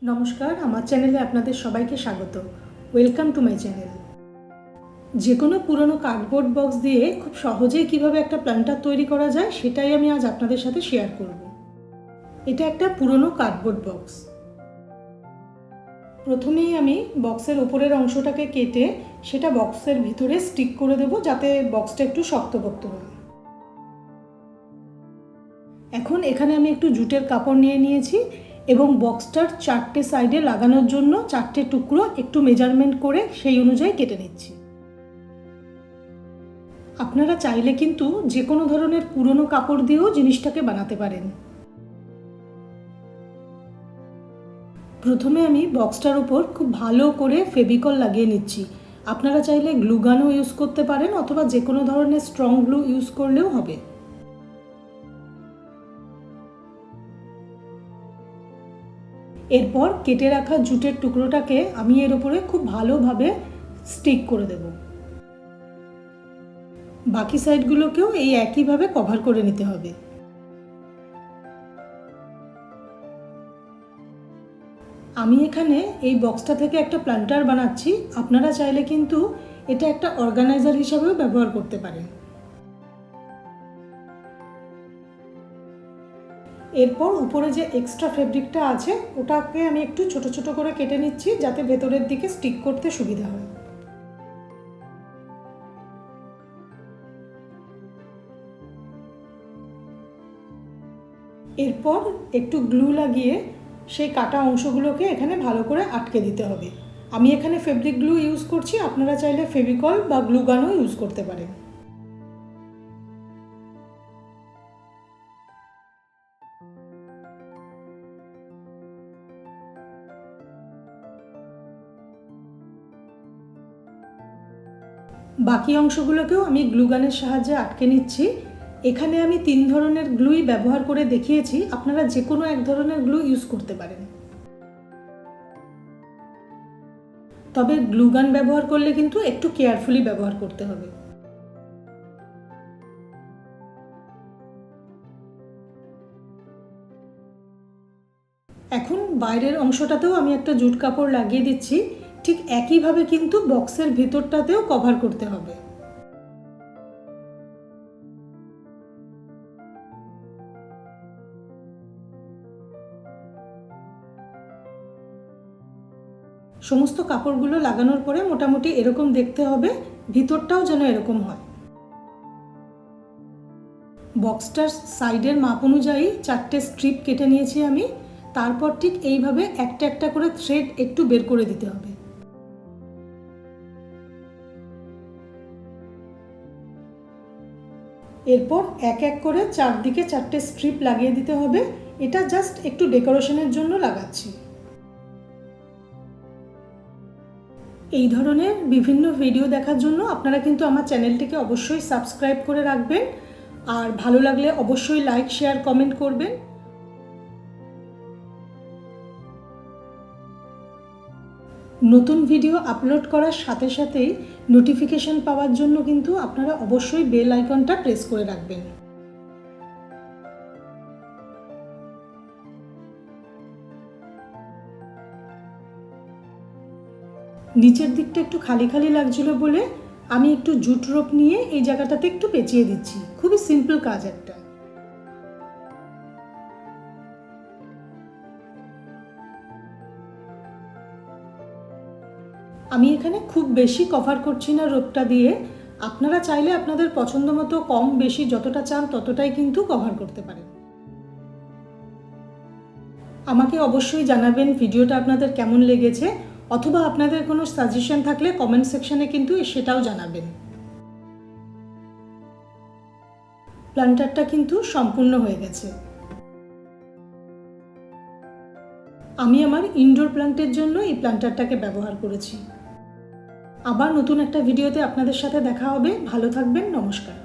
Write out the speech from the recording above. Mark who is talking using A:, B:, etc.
A: নমস্কার, আমার চ্যানেলে আপনাদের সবাইকে স্বাগত। Welcome to my channel. যে কোনো পুরনো কার্ডবোর্ড বক্স দিয়ে খুব সহজেই কিভাবে একটা প্ল্যান্টার তৈরি করা যায় সেটাই আমি আজ আপনাদের সাথে শেয়ার করব। এটা একটা পুরনো কার্ডবোর্ড বক্স। প্রথমেই আমি বক্সের উপরের অংশটাকে কেটে সেটা বক্সের ভিতরে স্টিক করে দেব, যাতে বক্সটা একটু শক্তপোক্ত হয়। এখন এখানে আমি একটু জুটের কাপড় নিয়ে নিয়েছি এবং বক্সটার 4টে সাইডে লাগানোর জন্য 4টে টুকরো একটু মেজারমেন্ট করে সেই অনুযায়ী কেটে নিচ্ছি। আপনারা চাইলে কিন্তু যে কোনো ধরনের পুরনো কাপড় দিয়েও জিনিসটাকে বানাতে পারেন। প্রথমে আমি বক্সটার উপর খুব ভালো করে ফেভিকল লাগিয়ে নিচ্ছি। আপনারা চাইলে গ্লুগানও ইউজ করতে পারেন অথবা যে কোনো ধরনের স্ট্রং গ্লু ইউজ করলেও হবে। এরপর কেটে রাখা জুটের টুকরোটাকে আমি এর উপরে খুব ভালোভাবে স্টিক করে দেব। বাকি সাইডগুলোকেও এই একইভাবে কভার করে নিতে হবে। আমি এখানে এই বক্সটা থেকে একটা প্ল্যান্টার বানাচ্ছি। আপনারা চাইলে কিন্তু এটা একটা অর্গানাইজার হিসাবেও ব্যবহার করতে পারেন। এরপর উপরে যে এক্সট্রা ফেব্রিকটা আছে ওটাকে আমি একটু ছোট ছোট করে কেটে নিচ্ছি, যাতে ভেতরের দিকে স্টিক করতে সুবিধা হয়। এরপর একটু গ্লু লাগিয়ে সেই কাটা অংশগুলোকে এখানে ভালো করে আটকে দিতে হবে। আমি এখানে ফেব্রিক গ্লু ইউজ করছি, আপনারা চাইলে ফেভিকল বা গ্লুগানও ইউজ করতে পারেন। বাকি অংশগুলোকেও আমি গ্লুগানের সাহায্যে আটকে নিচ্ছি। এখানে আমি 3 ধরনের গ্লুই ব্যবহার করে দেখিয়েছি, আপনারা যে কোনো এক ধরনের গ্লু ইউজ করতে পারেন। তবে গ্লুগান ব্যবহার করলে কিন্তু একটু কেয়ারফুলি ব্যবহার করতে হবে। এখন বাইরের অংশটাতেও আমি একটা জুট কাপড় লাগিয়ে দিচ্ছি। ঠিক একইভাবে কিন্তু বক্সের ভিতরটাতেও কভার করতে হবে। সমস্ত কাপড়গুলো লাগানোর পরে মোটামুটি এরকম দেখতে হবে, ভিতরটাও যেন এরকম হয়। বক্সটার সাইডের মাপ অনুযায়ী 4টে স্ট্রিপ কেটে নিয়েছি আমি। তারপর ঠিক এইভাবে একটা একটা করে থ্রেড একটু বের করে দিতে হবে। এরপর এক এক করে চারদিকে 4টে স্ট্রিপ লাগিয়ে দিতে হবে। এটা জাস্ট একটু ডেকোরেশনের জন্য লাগাচ্ছি। এই ধরনের বিভিন্ন ভিডিও দেখার জন্য আপনারা কিন্তু আমার চ্যানেলটিকে অবশ্যই সাবস্ক্রাইব করে রাখবেন, আর ভালো লাগলে অবশ্যই লাইক, শেয়ার, কমেন্ট করবেন। নতুন ভিডিও আপলোড করার সাথে সাথেই নোটিফিকেশন পাওয়ার জন্য কিন্তু আপনারা অবশ্যই বেল আইকনটা প্রেস করে রাখবেন। নিচের দিকটা একটু খালি খালি লাগছিল বলে আমি একটু জুট রোপ নিয়ে এই জায়গাটাতে একটু পেঁচিয়ে দিচ্ছি। খুবই সিম্পল কাজ একটা। আমি এখানে খুব বেশি কভার করছি না রোপটা দিয়ে। আপনারা চাইলে আপনাদের পছন্দ মতো কম বেশি যতটা চান ততটাই কিন্তু কভার করতে পারেন। আমাকে অবশ্যই জানাবেন ভিডিওটা আপনাদের কেমন লেগেছে, অথবা আপনাদের কোনো সাজেশন থাকলে কমেন্ট সেকশনে কিন্তু সেটাও জানাবেন। প্ল্যান্টারটা কিন্তু সম্পূর্ণ হয়ে গেছে। আমি আমার ইনডোর প্ল্যান্টের জন্য এই প্ল্যান্টারটাকে ব্যবহার করেছি। আবার নতুন একটা ভিডিওতে আপনাদের সাথে দেখা হবে। ভালো থাকবেন। নমস্কার।